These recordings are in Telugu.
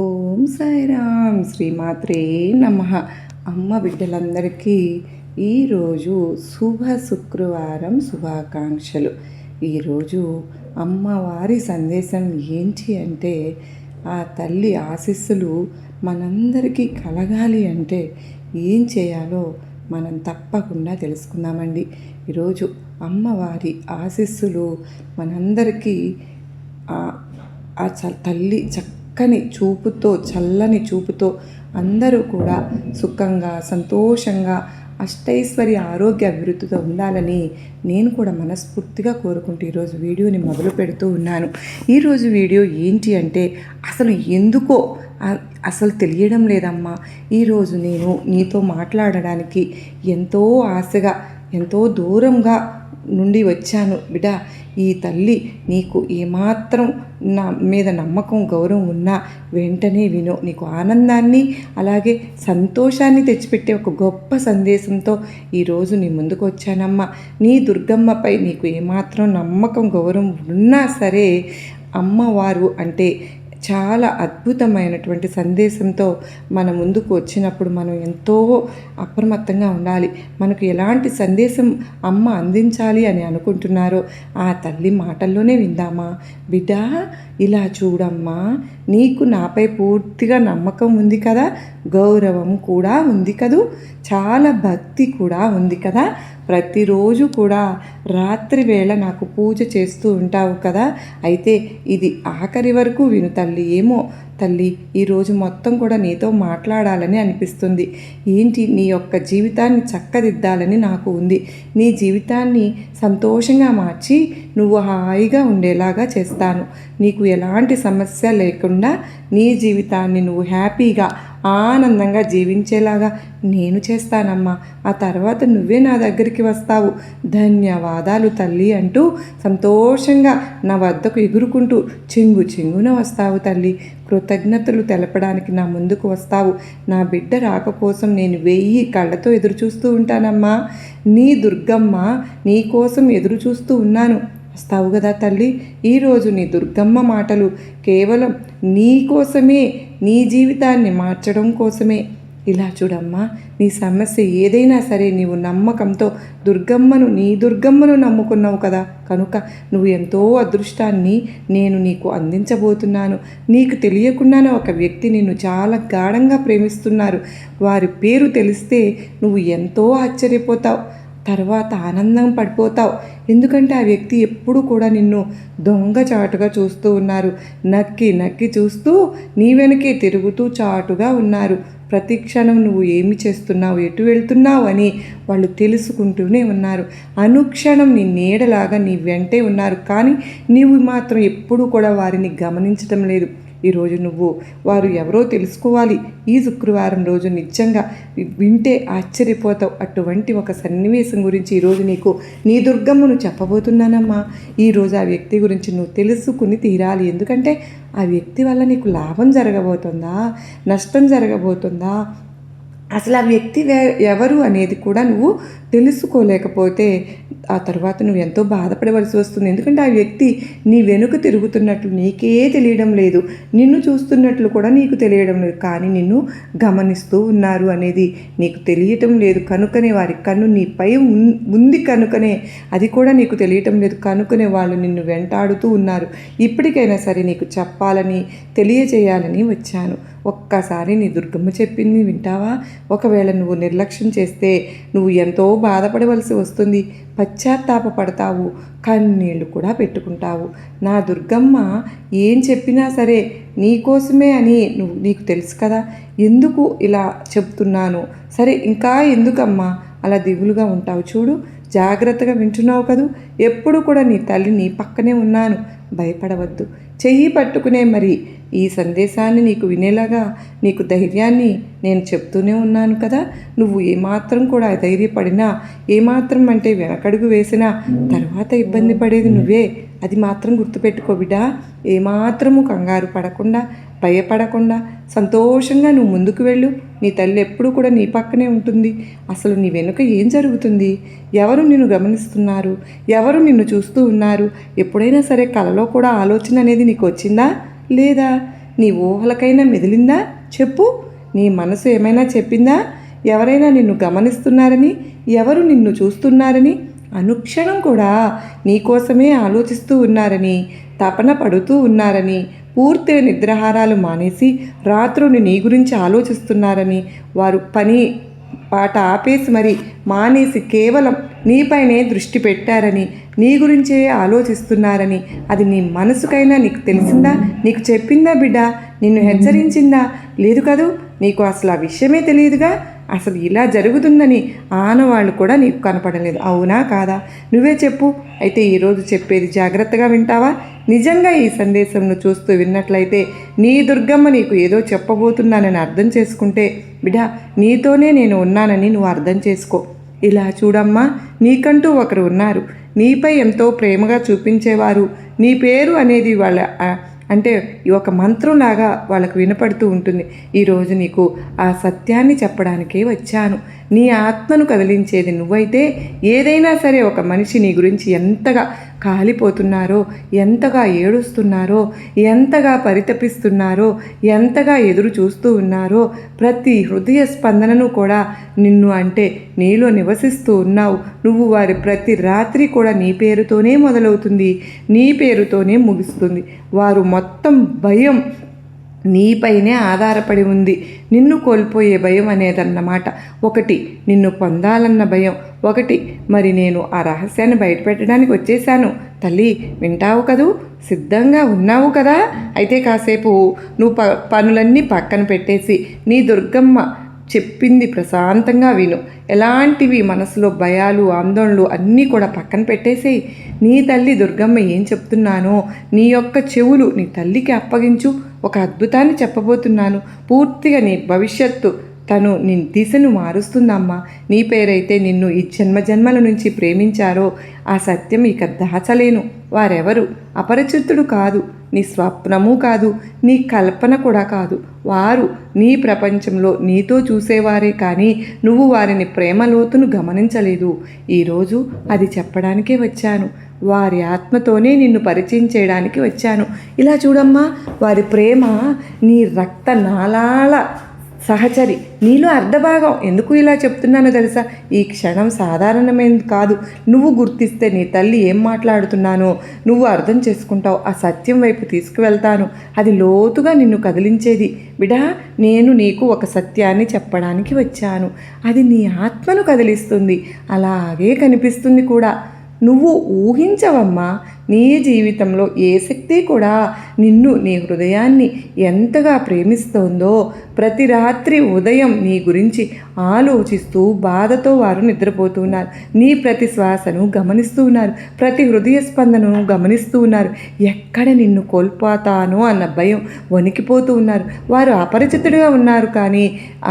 ఓం సాయిరామ్ శ్రీమాత్రే నమః. అమ్మ బిడ్డలందరికీ ఈరోజు శుభ శుక్రవారం శుభాకాంక్షలు. ఈరోజు అమ్మవారి సందేశం ఏంటి అంటే, ఆ తల్లి ఆశీస్సులు మనందరికీ కలగాలి అంటే ఏం చేయాలో మనం తప్పకుండా తెలుసుకుందామండి. ఈరోజు అమ్మవారి ఆశీస్సులు మనందరికీ ఆ తల్లి చక్కని చూపుతో, చల్లని చూపుతో అందరూ కూడా సుఖంగా, సంతోషంగా, అష్టైశ్వర్య ఆరోగ్య అభివృద్ధితో ఉండాలని నేను కూడా మనస్ఫూర్తిగా కోరుకుంటూ ఈరోజు వీడియోని మొదలు పెడుతూ ఉన్నాను. ఈరోజు వీడియో ఏంటి అంటే, అసలు ఎందుకో అసలు తెలియడం లేదమ్మా. ఈరోజు నేను నీతో మాట్లాడడానికి ఎంతో ఆశగా, ఎంతో దూరంగా నుండి వచ్చాను బిడ్డ. ఈ తల్లి నీకు ఏమాత్రం నా మీద నమ్మకం, గౌరవం ఉన్నా వెంటనే విను. నీకు ఆనందాన్ని అలాగే సంతోషాన్ని తెచ్చిపెట్టే ఒక గొప్ప సందేశంతో ఈరోజు నీ ముందుకు వచ్చానమ్మా. నీ దుర్గమ్మపై నీకు ఏమాత్రం నమ్మకం, గౌరవం ఉన్నా సరే, అమ్మవారు అంటే చాలా అద్భుతమైనటువంటి సందేశంతో మన ముందుకు వచ్చినప్పుడు మనం ఎంతో అప్రమత్తంగా ఉండాలి. మనకు ఎలాంటి సందేశం అమ్మ అందించాలి అని అనుకుంటున్నారో ఆ తల్లి మాటల్లోనే విందామా. బిడ్డ, ఇలా చూడమ్మా, నీకు నాపై పూర్తిగా నమ్మకం ఉంది కదా, గౌరవం కూడా ఉంది కదూ, చాలా భక్తి కూడా ఉంది కదా, ప్రతిరోజు కూడా రాత్రి వేళ నాకు పూజ చేస్తూ ఉంటావు కదా. అయితే ఇది ఆఖరి వరకు విను తల్లి. ఏమో తల్లి, ఈరోజు మొత్తం కూడా నీతో మాట్లాడాలని అనిపిస్తుంది. ఏంటి, నీ యొక్క జీవితాన్ని చక్కదిద్దాలని నాకు ఉంది. నీ జీవితాన్ని సంతోషంగా మార్చి నువ్వు హాయిగా ఉండేలాగా చేస్తాను. నీకు ఎలాంటి సమస్య లేకుండా నీ జీవితాన్ని నువ్వు హ్యాపీగా, ఆనందంగా జీవించేలాగా నేను చేస్తానమ్మా. ఆ తర్వాత నువ్వే నా దగ్గరికి వస్తావు. ధన్యవాదాలు తల్లి అంటూ సంతోషంగా నా వద్దకు ఎగురుకుంటూ చెంగున వస్తావు తల్లి. కృతజ్ఞతలు తెలపడానికి నా ముందుకు వస్తావు. నా బిడ్డ రాక కోసం నేను 1000 కళ్ళతో ఎదురు చూస్తూ ఉంటానమ్మా. నీ దుర్గమ్మ నీ కోసం ఎదురు చూస్తూ ఉన్నాను. వస్తావు కదా తల్లి. ఈరోజు నీ దుర్గమ్మ మాటలు కేవలం నీ కోసమే, నీ జీవితాన్ని మార్చడం కోసమే. ఇలా చూడమ్మా, నీ సమస్య ఏదైనా సరే నీవు నమ్మకంతో నీ దుర్గమ్మను నమ్ముకున్నావు కదా, కనుక నువ్వు ఎంతో అదృష్టాన్ని నేను నీకు అందించబోతున్నాను. నీకు తెలియకుండానే ఒక వ్యక్తి నిన్ను చాలా గాఢంగా ప్రేమిస్తున్నారు. వారి పేరు తెలిస్తే నువ్వు ఎంతో ఆశ్చర్యపోతావు, తర్వాత ఆనందం పడిపోతావు. ఎందుకంటే ఆ వ్యక్తి ఎప్పుడు కూడా నిన్ను దొంగచాటుగా చూస్తూ ఉన్నారు. నక్కి చూస్తూ నీ వెనకే తిరుగుతూ చాటుగా ఉన్నారు. ప్రతి క్షణం నువ్వు ఏమి చేస్తున్నావు, ఎటు వెళ్తున్నావు అని వాళ్ళు తెలుసుకుంటూనే ఉన్నారు. అనుక్షణం నీ నీడలాగా నీ వెంటే ఉన్నారు. కానీ నీవు మాత్రం ఎప్పుడూ కూడా వారిని గమనించడం లేదు. ఈరోజు నువ్వు వారు ఎవరో తెలుసుకోవాలి. ఈ శుక్రవారం రోజు నిజంగా వింటే ఆశ్చర్యపోతావు. అటువంటి ఒక సన్నివేశం గురించి ఈరోజు నీకు నీ దుర్గమ్మను చెప్పబోతున్నానమ్మా. ఈరోజు ఆ వ్యక్తి గురించి నువ్వు తెలుసుకుని తీరాలి. ఎందుకంటే ఆ వ్యక్తి వల్ల నీకు లాభం జరగబోతుందా, నష్టం జరగబోతుందా, అసలు ఆ వ్యక్తి ఎవరు అనేది కూడా నువ్వు తెలుసుకోలేకపోతే ఆ తర్వాత నువ్వు ఎంతో బాధపడవలసి వస్తుంది. ఎందుకంటే ఆ వ్యక్తి నీ వెనుక తిరుగుతున్నట్లు నీకే తెలియడం లేదు, నిన్ను చూస్తున్నట్లు కూడా నీకు తెలియడం లేదు, కానీ నిన్ను గమనిస్తూ ఉన్నారు అనేది నీకు తెలియటం లేదు. కనుకనే వారి కన్ను నీపై ఉంది, కనుకనే అది కూడా నీకు తెలియటం లేదు. కనుకనే వాళ్ళు నిన్ను వెంటాడుతూ ఉన్నారు. ఇప్పటికైనా సరే నీకు చెప్పాలని, తెలియజేయాలని వచ్చాను. ఒక్కసారి నీ దుర్గమ్మ చెప్పింది వింటావా? ఒకవేళ నువ్వు నిర్లక్ష్యం చేస్తే నువ్వు ఎంతో బాధపడవలసి వస్తుంది, పశ్చాత్తాపపడతావు, కన్నీళ్ళు కూడా పెట్టుకుంటావు. నా దుర్గమ్మ ఏం చెప్పినా సరే నీకోసమే అని నీకు తెలుసు కదా. ఎందుకు ఇలా చెప్తున్నాను? సరే, ఇంకా ఎందుకమ్మా అలా దిగులుగా ఉంటావు? చూడు, జాగ్రత్తగా వింటున్నావు కదూ. ఎప్పుడు కూడా నీ తల్లి నీ పక్కనే ఉన్నాను, భయపడవద్దు. చెయ్యి పట్టుకునే మరి ఈ సందేశాన్ని నీకు వినేలాగా నీకు ధైర్యాన్ని నేను చెప్తూనే ఉన్నాను కదా. నువ్వు ఏమాత్రం కూడా ధైర్యపడినా, ఏమాత్రం అంటే వెనకడుగు వేసినా తర్వాత ఇబ్బంది పడేది నువ్వే. అది మాత్రం గుర్తుపెట్టుకో బిడ్డ. ఏమాత్రము కంగారు పడకుండా, భయపడకుండా సంతోషంగా నువ్వు ముందుకు వెళ్ళు. నీ తల్లి ఎప్పుడు కూడా నీ పక్కనే ఉంటుంది. అసలు నీ వెనుక ఏం జరుగుతుంది? ఎవరు నిన్ను గమనిస్తున్నారు? ఎవరు నిన్ను చూస్తూ ఉన్నారు? ఎప్పుడైనా సరే కలలో కూడా ఆలోచన అనేది నీకు వచ్చిందా లేదా? నీ ఊహలకైనా మెదిలిందా? చెప్పు. నీ మనసు ఏమైనా చెప్పిందా? ఎవరైనా నిన్ను గమనిస్తున్నారని, ఎవరు నిన్ను చూస్తున్నారని, అనుక్షణం కూడా నీకోసమే ఆలోచిస్తూ ఉన్నారని, తపన పడుతూ ఉన్నారని, పూర్తిగా నిద్రాహారాలు మానేసి రాత్రులు నీ గురించి ఆలోచిస్తున్నారని, వారు పని పాట ఆపేసి మరి మానేసి కేవలం నీపైనే దృష్టి పెట్టారని, నీ గురించే ఆలోచిస్తున్నారని అది నీ మనసుకైనా నీకు తెలిసిందా? నీకు చెప్పిందా బిడ్డ? నిన్ను హెచ్చరించిందా? లేదు కదూ. నీకు అసలు ఆ విషయమే తెలియదుగా. అసలు ఇలా జరుగుతుందని ఆనవాళ్ళు కూడా నీకు కనపడలేదు. అవునా కాదా? నువ్వే చెప్పు. అయితే ఈరోజు చెప్పేది జాగ్రత్తగా వింటావా? నిజంగా ఈ సందేశంను చూస్తూ విన్నట్లయితే నీ దుర్గమ్మ నీకు ఏదో చెప్పబోతున్నానని అర్థం చేసుకుంటే బిడ్డ, నీతోనే నేను ఉన్నానని నువ్వు అర్థం చేసుకో. ఇలా చూడమ్మా, నీకంటూ ఒకరు ఉన్నారు. నీపై ఎంతో ప్రేమగా చూపించేవారు. నీ పేరు అనేది వాళ్ళ అంటే ఒక మంత్రంలాగా వాళ్ళకు వినపడుతూ ఉంటుంది. ఈరోజు నీకు ఆ సత్యాన్ని చెప్పడానికే వచ్చాను. నీ ఆత్మను కదిలించేది నువ్వైతే ఏదైనా సరే ఒక మనిషి నీ గురించి ఎంతగా కాలిపోతున్నారో, ఎంతగా ఏడుస్తున్నారో, ఎంతగా పరితపిస్తున్నారో, ఎంతగా ఎదురు చూస్తూ ఉన్నారో, ప్రతి హృదయ స్పందనను కూడా నిన్ను అంటే నీలో నివసిస్తూ ఉన్నావు. నువ్వు వారి ప్రతి రాత్రి కూడా నీ పేరుతోనే మొదలవుతుంది, నీ పేరుతోనే ముగుస్తుంది. వారు మొత్తం భయం నీపైనే ఆధారపడి ఉంది. నిన్ను కోల్పోయే భయం అనేదన్నమాట. ఒకటి నిన్ను పొందాలన్న భయం, ఒకటి మరి నేను ఆ రహస్యాన్ని బయటపెట్టడానికి వచ్చేసాను. తల్లి, వింటావు కదూ? సిద్ధంగా ఉన్నావు కదా? అయితే కాసేపు నువ్వు పనులన్నీ పక్కన పెట్టేసి నీ దుర్గమ్మ చెప్పింది ప్రశాంతంగా విను. ఎలాంటివి మనసులో భయాలు, ఆందోళనలు అన్నీ కూడా పక్కన పెట్టేసేయి. నీ తల్లి దుర్గమ్మ ఏం చెప్తున్నానో నీ యొక్క చెవులు నీ తల్లికి అప్పగించు. ఒక అద్భుతాన్ని చెప్పబోతున్నాను. పూర్తిగా నీ భవిష్యత్తు తను నీ దిశను మారుస్తుందమ్మా. నీ పేరైతే నిన్ను ఈ జన్మజన్మల నుంచి ప్రేమించారో ఆ సత్యం ఇక దాచలేను. వారెవరు? అపరిచితుడు కాదు, నీ స్వప్నము కాదు, నీ కల్పన కూడా కాదు. వారు నీ ప్రపంచంలో నీతో చూసేవారే కానీ నువ్వు వారిని ప్రేమలోతును గమనించలేదు. ఈరోజు అది చెప్పడానికే వచ్చాను. వారి ఆత్మతోనే నిన్ను పరిచయం చేయడానికి వచ్చాను. ఇలా చూడమ్మా, వారి ప్రేమ నీ రక్త నాళాల సహచరి, నీలో అర్ధభాగం. ఎందుకు ఇలా చెప్తున్నానో తెలుసా? ఈ క్షణం సాధారణమైనది కాదు. నువ్వు గుర్తిస్తే నీ తల్లి ఏం మాట్లాడుతున్నానో నువ్వు అర్థం చేసుకుంటావు. ఆ సత్యం వైపు తీసుకువెళ్తాను. అది లోతుగా నిన్ను కదిలించేది. బిడా, నేను నీకు ఒక సత్యాన్ని చెప్పడానికి వచ్చాను. అది నీ ఆత్మను కదిలిస్తుంది, అలాగే కనిపిస్తుంది కూడా. నువ్వు ఊహించవమ్మా, నీ జీవితంలో ఏ శక్తి కూడా నిన్ను, నీ హృదయాన్ని ఎంతగా ప్రేమిస్తోందో. ప్రతి రాత్రి ఉదయం నీ గురించి ఆలోచిస్తూ బాధతో వారు నిద్రపోతున్నారు. నీ ప్రతి శ్వాసను గమనిస్తూ ఉన్నారు, ప్రతి హృదయ స్పందనను గమనిస్తూ ఉన్నారు. ఎక్కడ నిన్ను కోల్పోతానో అన్న భయం వణికిపోతూ ఉన్నారు. వారు అపరిచితుడిగా ఉన్నారు, కానీ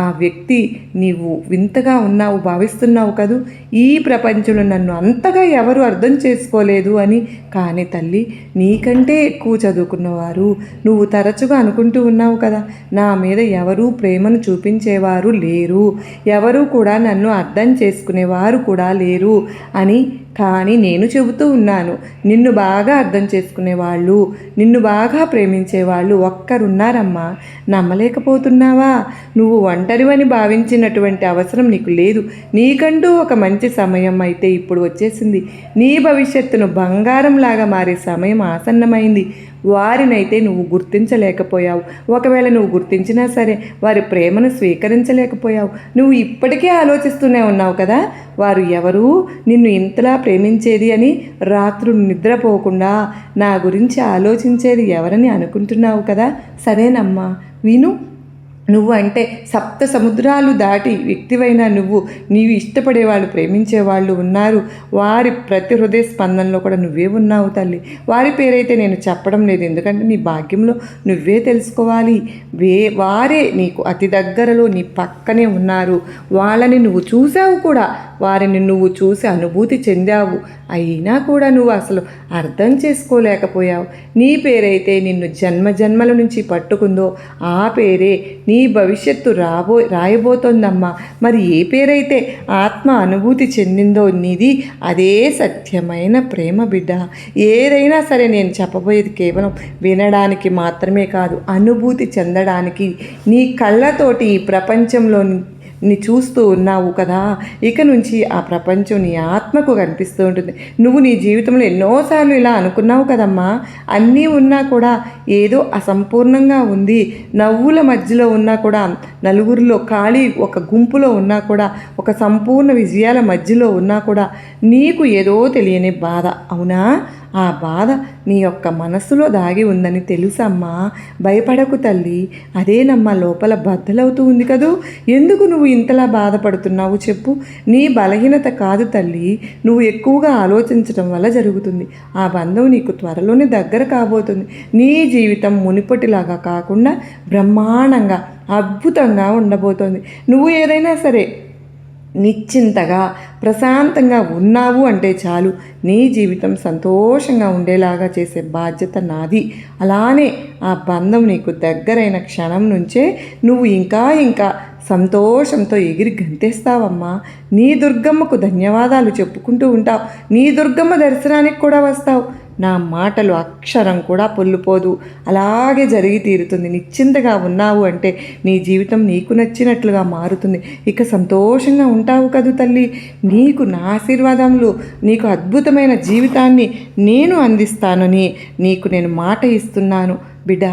ఆ వ్యక్తి నీవు వింతగా ఉన్నావు భావిస్తున్నావు కదూ. ఈ ప్రపంచంలో నన్ను అంతగా ఎవరు అర్థం చేసుకోలేదు అని. కానీ తల్లి, నీకంటే ఎక్కువ చదువుకున్నవారు నువ్వు తరచుగా అనుకుంటూ ఉన్నావు కదా, నా మీద ఎవరూ ప్రేమను చూపించేవారు లేరు, ఎవరూ కూడా నన్ను అర్థం చేసుకునేవారు కూడా లేరు అని. కానీ నేను చెబుతూ ఉన్నాను, నిన్ను బాగా అర్థం చేసుకునేవాళ్ళు, నిన్ను బాగా ప్రేమించేవాళ్ళు ఒక్కరున్నారమ్మా. నమ్మలేకపోతున్నావా? నువ్వు ఒంటరివని భావించినటువంటి అవసరం నీకు లేదు. నీకంటూ ఒక మంచి సమయం అయితే ఇప్పుడు వచ్చేసింది. నీ భవిష్యత్తును బంగారంలాగా మారే సమయం ఆసన్నమైంది. వారినైతే నువ్వు గుర్తించలేకపోయావు. ఒకవేళ నువ్వు గుర్తించినా సరే వారి ప్రేమను స్వీకరించలేకపోయావు. నువ్వు ఇప్పటికే ఆలోచిస్తూనే ఉన్నావు కదా, వారు ఎవరు నిన్ను ఇంతలా ప్రేమించేది అని. రాత్రులు నిద్రపోకుండా నా గురించి ఆలోచించేది ఎవరని అనుకుంటున్నావు కదా. సరేనమ్మా, విను. నువ్వు అంటే సప్త సముద్రాలు దాటి వ్యక్తివైన నీవు ఇష్టపడేవాళ్ళు, ప్రేమించేవాళ్ళు ఉన్నారు. వారి ప్రతి హృదయ స్పందనలో కూడా నువ్వే ఉన్నావు తల్లి. వారి పేరైతే నేను చెప్పడం లేదు, ఎందుకంటే నీ భాగ్యంలో నువ్వే తెలుసుకోవాలి. వారే నీకు అతి దగ్గరలో నీ పక్కనే ఉన్నారు. వాళ్ళని నువ్వు చూసావు కూడా, వారిని నువ్వు చూసి అనుభూతి చెందావు. అయినా కూడా నువ్వు అసలు అర్థం చేసుకోలేకపోయావు. నీ పేరైతే నిన్ను జన్మ జన్మల నుంచి పట్టుకుందో ఆ పేరే నీ భవిష్యత్తు రాయబోతోందమ్మా. మరి ఏ పేరైతే ఆత్మ అనుభూతి చెందిందో నీది అదే సత్యమైన ప్రేమ బిడ్డ. ఏదైనా సరే నేను చెప్పబోయేది కేవలం వినడానికి మాత్రమే కాదు, అనుభూతి చెందడానికి. నీ కళ్ళతోటి ఈ ప్రపంచంలో నీ చూస్తూ ఉన్నావు కదా, ఇక నుంచి ఆ ప్రపంచం నీ ఆత్మకు కనిపిస్తూ ఉంటుంది. నువ్వు నీ జీవితంలో ఎన్నోసార్లు ఇలా అనుకున్నావు కదమ్మా, అన్నీ ఉన్నా కూడా ఏదో అసంపూర్ణంగా ఉంది, నవ్వుల మధ్యలో ఉన్నా కూడా, నలుగురిలో ఖాళీ ఒక గుంపులో ఉన్నా కూడా, ఒక సంపూర్ణ విజయాల మధ్యలో ఉన్నా కూడా నీకు ఏదో తెలియని బాధ. అవునా? ఆ బాధ నీ యొక్క మనస్సులో దాగి ఉందని తెలుసమ్మా. భయపడకు తల్లి, అదేనమ్మా లోపల బద్దలవుతూ ఉంది కదూ. ఎందుకు నువ్వు ఇంతలా బాధపడుతున్నావు చెప్పు? నీ బలహీనత కాదు తల్లి, నువ్వు ఎక్కువగా ఆలోచించడం వల్ల జరుగుతుంది. ఆ బంధం నీకు త్వరలోనే దగ్గర కాబోతుంది. నీ జీవితం మునిపటిలాగా కాకుండా బ్రహ్మాండంగా అద్భుతంగా ఉండబోతోంది. నువ్వు ఏదైనా సరే నిశ్చింతగా ప్రశాంతంగా ఉన్నావు అంటే చాలు, నీ జీవితం సంతోషంగా ఉండేలాగా చేసే బాధ్యత నాది. అలానే ఆ బంధం నీకు దగ్గరైన క్షణం నుంచే నువ్వు ఇంకా ఇంకా సంతోషంతో ఎగిరి గంతేస్తావమ్మా. నీ దుర్గమ్మకు ధన్యవాదాలు చెప్పుకుంటూ ఉంటావు, నీ దుర్గమ్మ దర్శనానికి కూడా వస్తావు. నా మాటలు అక్షరం కూడా పొల్లుపోదు, అలాగే జరిగి తీరుతుంది. నిశ్చింతగా ఉన్నావు అంటే నీ జీవితం నీకు నచ్చినట్లుగా మారుతుంది. ఇక సంతోషంగా ఉంటావు కదూ తల్లి. నీకు నా ఆశీర్వాదములు, నీకు అద్భుతమైన జీవితాన్ని నేను అందిస్తానని నీకు నేను మాట ఇస్తున్నాను. బిడ్డ,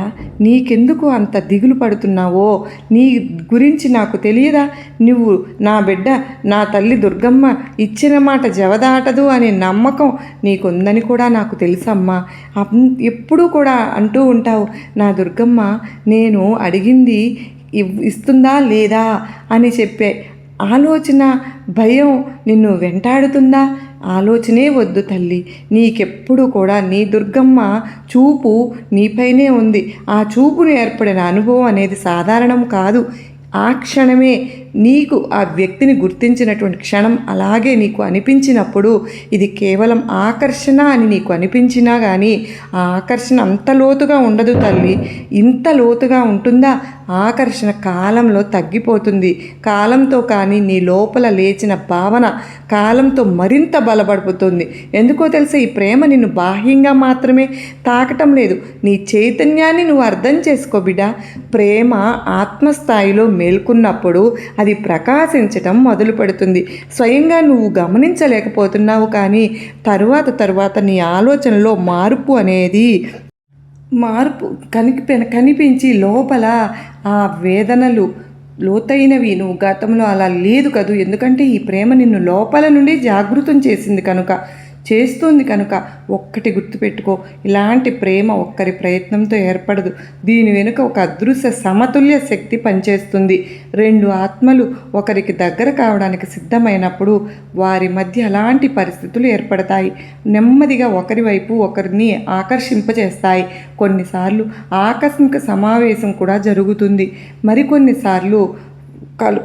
నీకెందుకు అంత దిగులు పడుతున్నావో? నీ గురించి నాకు తెలియదా? నువ్వు నా బిడ్డ, నా తల్లి దుర్గమ్మ ఇచ్చిన మాట జవదాటదు అనే నమ్మకం నీకుందని కూడా నాకు తెలుసమ్మా. ఎప్పుడూ కూడా అంటూ ఉంటావు, నా దుర్గమ్మ నేను అడిగింది ఇస్తుందా లేదా అని చెప్పే ఆలోచన, భయం నిన్ను వెంటాడుతుందా? ఆలోచనే వద్దు తల్లి. నీకెప్పుడు కూడా నీ దుర్గమ్మ చూపు నీపైనే ఉంది. ఆ చూపును ఏర్పడిన అనుభవం అనేది సాధారణం కాదు. ఆ క్షణమే నీకు ఆ వ్యక్తిని గుర్తించినటువంటి క్షణం అలాగే నీకు అనిపించినప్పుడు ఇది కేవలం ఆకర్షణ అని నీకు అనిపించినా కానీ ఆ ఆకర్షణ అంత లోతుగా ఉండదు తల్లి. ఇంత లోతుగా ఉంటుందా? ఆకర్షణ కాలంలో తగ్గిపోతుంది. కాలంతో కానీ నీ లోపల లేచిన భావన కాలంతో మరింత బలపడిపోతుంది. ఎందుకో తెలుసా? ఈ ప్రేమ నిన్ను బాహ్యంగా మాత్రమే తాకటం లేదు, నీ చైతన్యాన్ని నువ్వు అర్థం చేసుకో బిడ్డ. ప్రేమ ఆత్మస్థాయిలో మేల్కొన్నప్పుడు అది ప్రకాశించటం మొదలు పెడుతుంది. స్వయంగా నువ్వు గమనించలేకపోతున్నావు, కానీ తరువాత నీ ఆలోచనలో మార్పు కనిపించి లోపల ఆ వేదనలు లోతైనవి. నువ్వు గతంలో అలా లేదు కదూ. ఎందుకంటే ఈ ప్రేమ నిన్ను లోపల నుండి జాగృతం చేస్తుంది కనుక ఒక్కటి గుర్తుపెట్టుకో, ఇలాంటి ప్రేమ ఒక్కరి ప్రయత్నంతో ఏర్పడదు. దీని వెనుక ఒక అదృశ్య సమతుల్య శక్తి పనిచేస్తుంది. రెండు ఆత్మలు ఒకరికి దగ్గర కావడానికి సిద్ధమైనప్పుడు వారి మధ్య అలాంటి పరిస్థితులు ఏర్పడతాయి. నెమ్మదిగా ఒకరి వైపు ఒకరిని ఆకర్షింపజేస్తాయి. కొన్నిసార్లు ఆకస్మిక సమావేశం కూడా జరుగుతుంది, మరికొన్నిసార్లు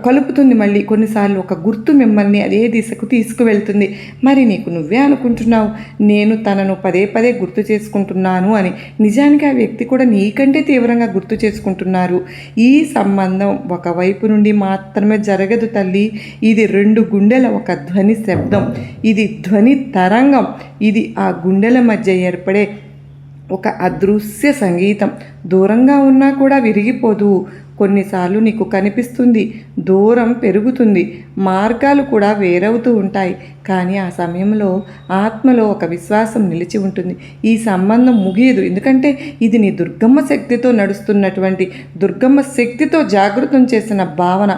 కలుపుతుంది. మళ్ళీ కొన్నిసార్లు ఒక గుర్తు మిమ్మల్ని అదే దిశకు తీసుకువెళ్తుంది. మరి నీకు నువ్వే అనుకుంటున్నావు, నేను తనను పదే పదే గుర్తు చేసుకుంటున్నాను అని. నిజానికి ఆ వ్యక్తి కూడా నీకంటే తీవ్రంగా గుర్తు చేసుకుంటున్నారు. ఈ సంబంధం ఒకవైపు నుండి మాత్రమే జరగదు తల్లి. ఇది రెండు గుండెల ఒక ధ్వని శబ్దం, ఇది ధ్వని తరంగం. ఇది ఆ గుండెల మధ్య ఏర్పడే ఒక అదృశ్య సంగీతం. దూరంగా ఉన్నా కూడా విరిగిపోదు. కొన్నిసార్లు నీకు కనిపిస్తుంది, దూరం పెరుగుతుంది, మార్గాలు కూడా వేరవుతూ ఉంటాయి. కానీ ఆ సమయంలో ఆత్మలో ఒక విశ్వాసం నిలిచి ఉంటుంది. ఈ సంబంధం ముగియదు, ఎందుకంటే ఇది నీ దుర్గమ్మ శక్తితో నడుస్తున్నటువంటి, దుర్గమ్మ శక్తితో జాగృతం చేసిన భావన.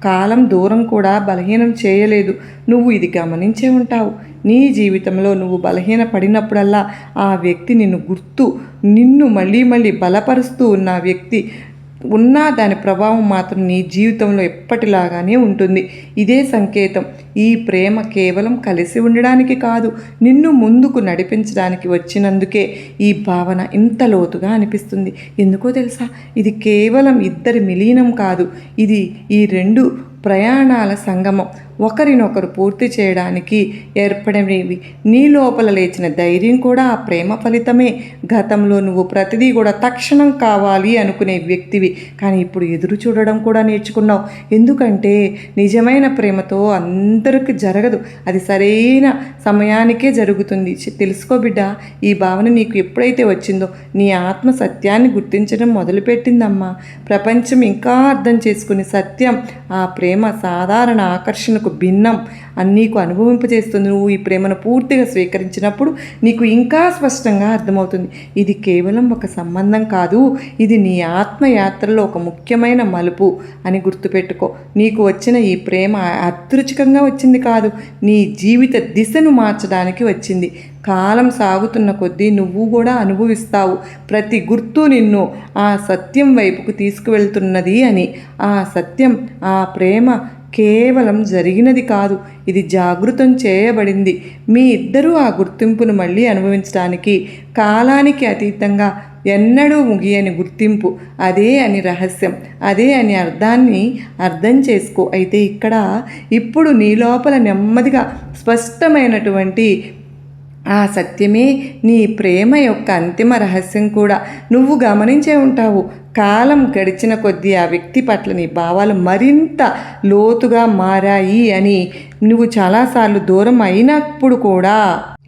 కాలం దూరం కూడా బలహీనం చేయలేదు. నువ్వు ఇది గమనించే ఉంటావు. నీ జీవితంలో నువ్వు బలహీన పడినప్పుడల్లా ఆ వ్యక్తి నిన్ను మళ్ళీ బలపరుస్తూ ఉన్న వ్యక్తి ఉన్నా దాని ప్రభావం మాత్రం నీ జీవితంలో ఎప్పటిలాగానే ఉంటుంది. ఇదే సంకేతం. ఈ ప్రేమ కేవలం కలిసి ఉండడానికి కాదు, నిన్ను ముందుకు నడిపించడానికి వచ్చినందుకే ఈ భావన ఇంత లోతుగా అనిపిస్తుంది. ఎందుకో తెలుసా? ఇది కేవలం ఇద్దరి మిలీనం కాదు, ఇది ఈ రెండు ప్రయాణాల సంగమం. ఒకరినొకరు పూర్తి చేయడానికి ఏర్పడినవి. నీ లోపల లేచిన ధైర్యం కూడా ఆ ప్రేమ ఫలితమే. గతంలో నువ్వు ప్రతిదీ కూడా తక్షణం కావాలి అనుకునే వ్యక్తివి, కానీ ఇప్పుడు ఎదురు చూడడం కూడా నేర్చుకున్నావు. ఎందుకంటే నిజమైన ప్రేమతో అందరికీ జరగదు, అది సరైన సమయానికే జరుగుతుంది. తెలుసుకో బిడ్డ, ఈ భావన నీకు ఎప్పుడైతే వచ్చిందో నీ ఆత్మ సత్యాన్ని గుర్తించడం మొదలుపెట్టిందమ్మా. ప్రపంచం ఇంకా అర్థం చేసుకుని సత్యం, ఆ ప్రేమ సాధారణ ఆకర్షణకు భిన్నం అని నీకు అనుభవింపజేస్తుంది. నువ్వు ఈ ప్రేమను పూర్తిగా స్వీకరించినప్పుడు నీకు ఇంకా స్పష్టంగా అర్థమవుతుంది. ఇది కేవలం ఒక సంబంధం కాదు, ఇది నీ ఆత్మయాత్రలో ఒక ముఖ్యమైన మలుపు అని గుర్తుపెట్టుకో. నీకు వచ్చిన ఈ ప్రేమ అదృచ్ఛికంగా వచ్చింది కాదు, నీ జీవిత దిశను మార్చడానికి వచ్చింది. కాలం సాగుతున్న కొద్దీ నువ్వు కూడా అనుభవిస్తావు. ప్రతి గుర్తు నిన్ను ఆ సత్యం వైపుకు తీసుకువెళ్తున్నది అని. ఆ సత్యం, ఆ ప్రేమ కేవలం జరిగినది కాదు, ఇది జాగృతం చేయబడింది. మీ ఇద్దరూ ఆ గుర్తింపును మళ్ళీ అనుభవించడానికి కాలానికి అతీతంగా ఎన్నడూ ముగియని గుర్తింపు. అదే అని రహస్యం, అదే అని అర్థాన్ని అర్థం చేసుకో. అయితే ఇక్కడ ఇప్పుడు నీ లోపల నెమ్మదిగా స్పష్టమైనటువంటి ఆ సత్యమే నీ ప్రేమ యొక్క అంతిమ రహస్యం కూడా. నువ్వు గమనించే ఉంటావు, కాలం గడిచిన కొద్దీ ఆ వ్యక్తి పట్ల నీ భావాలు మరింత లోతుగా మారాయి అని. నువ్వు చాలాసార్లు దూరం అయినప్పుడు కూడా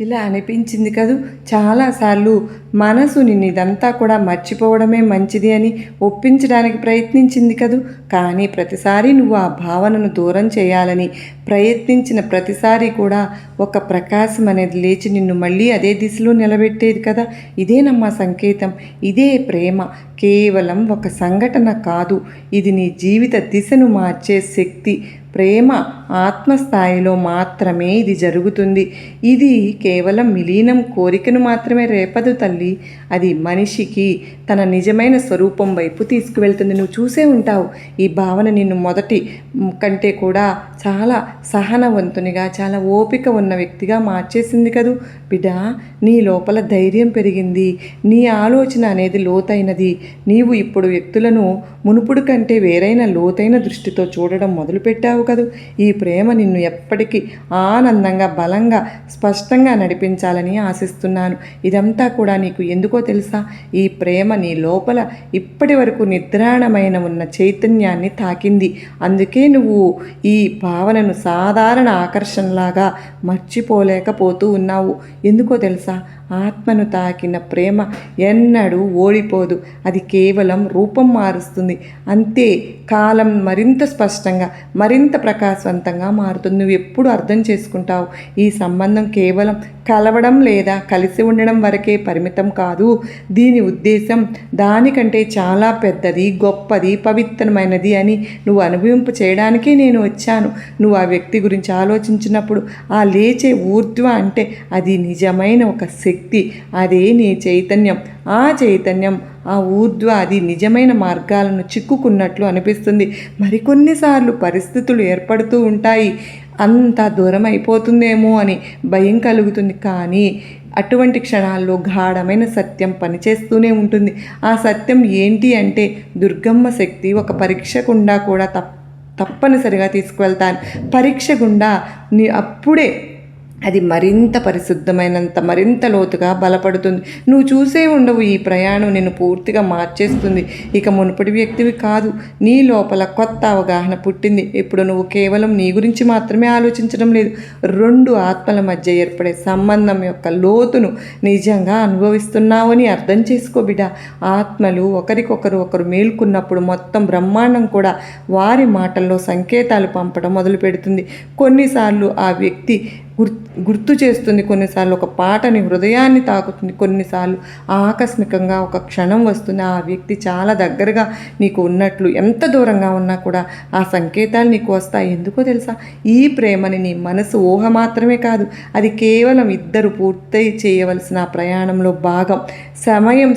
ఇలా అనిపించింది కదూ. చాలాసార్లు మనసు నిన్ను ఇదంతా కూడా మర్చిపోవడమే మంచిది అని ఒప్పించడానికి ప్రయత్నించింది కదూ. కానీ ప్రతిసారి నువ్వు ఆ భావనను దూరం చేయాలని ప్రయత్నించిన ప్రతిసారి కూడా ఒక ప్రకాశం అనేది లేచి నిన్ను మళ్ళీ అదే దిశలో నిలబెట్టేది కదా. ఇదేనమ్మా సంకేతం, ఇదే ప్రేమ. కేవలం ఒక సంఘటన కాదు, ఇది నీ జీవిత దిశను మార్చే శక్తి. ప్రేమ ఆత్మస్థాయిలో మాత్రమే ఇది జరుగుతుంది. ఇది కేవలం విలీనం కోరికను మాత్రమే రేపదు తల్లి, అది మనిషికి తన నిజమైన స్వరూపం వైపు తీసుకువెళ్తుంది. నువ్వు చూసే ఉంటావు, ఈ భావన నిన్ను మొదటి కంటే కూడా చాలా సహనవంతునిగా, చాలా ఓపిక ఉన్న వ్యక్తిగా మార్చేసింది కదూ. బిడ్డ, నీ లోపల ధైర్యం పెరిగింది, నీ ఆలోచన అనేది లోతైనది. నీవు ఇప్పుడు వ్యక్తులను మునుపుడు కంటే వేరైన లోతైన దృష్టితో చూడడం మొదలుపెట్టావు కదూ. ఈ ప్రేమ నిన్ను ఎప్పటికీ ఆనందంగా, బలంగా, స్పష్టంగా నడిపించాలని ఆశిస్తున్నాను. ఇదంతా కూడా నీకు ఎందుకో తెలుసా? ఈ ప్రేమ నీ లోపల ఇప్పటి వరకు నిద్రాణమైన ఉన్న చైతన్యాన్ని తాకింది. అందుకే నువ్వు ఈ భావనను సాధారణ ఆకర్షణలాగా మర్చిపోలేకపోతూ ఉన్నావు. ఎందుకో తెలుసా? ఆత్మను తాకిన ప్రేమ ఎన్నడూ ఓడిపోదు, అది కేవలం రూపం మారుస్తుంది అంతే. కాలం మరింత స్పష్టంగా, మరింత ప్రకాశవంతంగా మారుతుంది. నువ్వు ఎప్పుడు అర్థం చేసుకుంటావు, ఈ సంబంధం కేవలం కలవడం లేదా కలిసి ఉండడం వరకే పరిమితం కాదు. దీని ఉద్దేశం దానికంటే చాలా పెద్దది, గొప్పది, పవిత్రమైనది అని నువ్వు అనుభవింప చేయడానికే నేను వచ్చాను. నువ్వు ఆ వ్యక్తి గురించి ఆలోచించినప్పుడు ఆ లేచే ఊర్ధ్వ అంటే అది నిజమైన ఒక శక్తి, అదే నీ చైతన్యం. ఆ చైతన్యం, ఆ ఊర్ధ్వ, అది నిజమైన మార్గాలను చిక్కుకున్నట్లు అనిపిస్తుంది. మరికొన్నిసార్లు పరిస్థితులు ఏర్పడుతూ ఉంటాయి, అంత దూరం అయిపోతుందేమో అని భయం కలుగుతుంది. కానీ అటువంటి క్షణాల్లో గాఢమైన సత్యం పనిచేస్తూనే ఉంటుంది. ఆ సత్యం ఏంటి అంటే దుర్గమ్మ శక్తి ఒక పరీక్ష గుండా కూడా తప్పనిసరిగా తీసుకువెళ్తాను. పరీక్ష గుండా అప్పుడే అది మరింత పరిశుద్ధమైనంత మరింత లోతుగా బలపడుతుంది. నువ్వు చూసే ఉండవు, ఈ ప్రయాణం నిన్ను పూర్తిగా మార్చేస్తుంది. ఇక మునుపటి వ్యక్తివి కాదు, నీ లోపల కొత్త అవగాహన పుట్టింది. ఇప్పుడు నువ్వు కేవలం నీ గురించి మాత్రమే ఆలోచించడం లేదు, రెండు ఆత్మల మధ్య ఏర్పడే సంబంధం యొక్క లోతును నిజంగా అనుభవిస్తున్నావని అర్థం చేసుకో బిడ్డ. ఆత్మలు ఒకరు మేల్కొన్నప్పుడు మొత్తం బ్రహ్మాండం కూడా వారి మాటల్లో సంకేతాలు పంపడం మొదలు పెడుతుంది. కొన్నిసార్లు ఆ వ్యక్తి గుర్తు చేస్తుంది, కొన్నిసార్లు ఒక పాటని హృదయాన్ని తాకుతుంది, కొన్నిసార్లు ఆకస్మికంగా ఒక క్షణం వస్తుంది. ఆ వ్యక్తి చాలా దగ్గరగా నీకు ఉన్నట్లు, ఎంత దూరంగా ఉన్నా కూడా ఆ సంకేతాలు నీకు వస్తాయి. ఎందుకో తెలుసా? ఈ ప్రేమని నీ మనసు ఊహ మాత్రమే కాదు, అది కేవలం ఇద్దరు పూర్తి చేయవలసిన ప్రయాణంలో భాగం.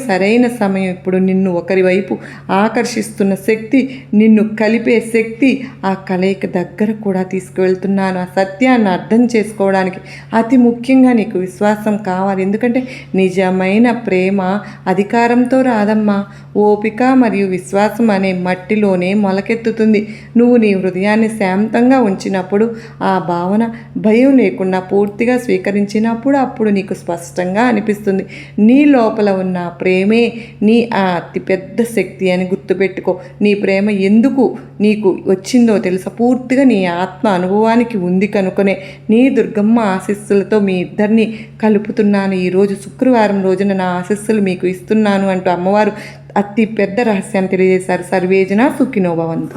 సరైన సమయం ఇప్పుడు. నిన్ను ఒకరి వైపు ఆకర్షిస్తున్న శక్తి, నిన్ను కలిపే శక్తి, ఆ కలయిక దగ్గర కూడా తీసుకువెళ్తున్నాను. ఆ సత్యాన్ని అర్థం చేసుకో తెలుసుకోవడానికి. అతి ముఖ్యంగా నీకు విశ్వాసం కావాలి. ఎందుకంటే నిజమైన ప్రేమ అధికారంతో రాదమ్మా, ఓపిక మరియు విశ్వాసం అనే మట్టిలోనే మొలకెత్తుతుంది. నువ్వు నీ హృదయాన్ని శాంతంగా ఉంచినప్పుడు, ఆ భావన భయం లేకుండా పూర్తిగా స్వీకరించినప్పుడు అప్పుడు నీకు స్పష్టంగా అనిపిస్తుంది, నీ లోపల ఉన్న ప్రేమే నీ అతిపెద్ద శక్తి అని గుర్తుపెట్టుకో. నీ ప్రేమ ఎందుకు నీకు వచ్చిందో తెలుసా? పూర్తిగా నీ ఆత్మ అనుభవానికి ఉంది కనుకనే. నీ దుర్గమ్మ ఆశీస్సులతో మీ ఇద్దరిని కలుపుతున్నాను. ఈరోజు శుక్రవారం రోజున నా ఆశీస్సులు మీకు ఇస్తున్నాను అంటూ అమ్మవారు అతి పెద్ద రహస్యాన్ని తెలియజేశారు. సర్వేజన సుఖినో భవంతు.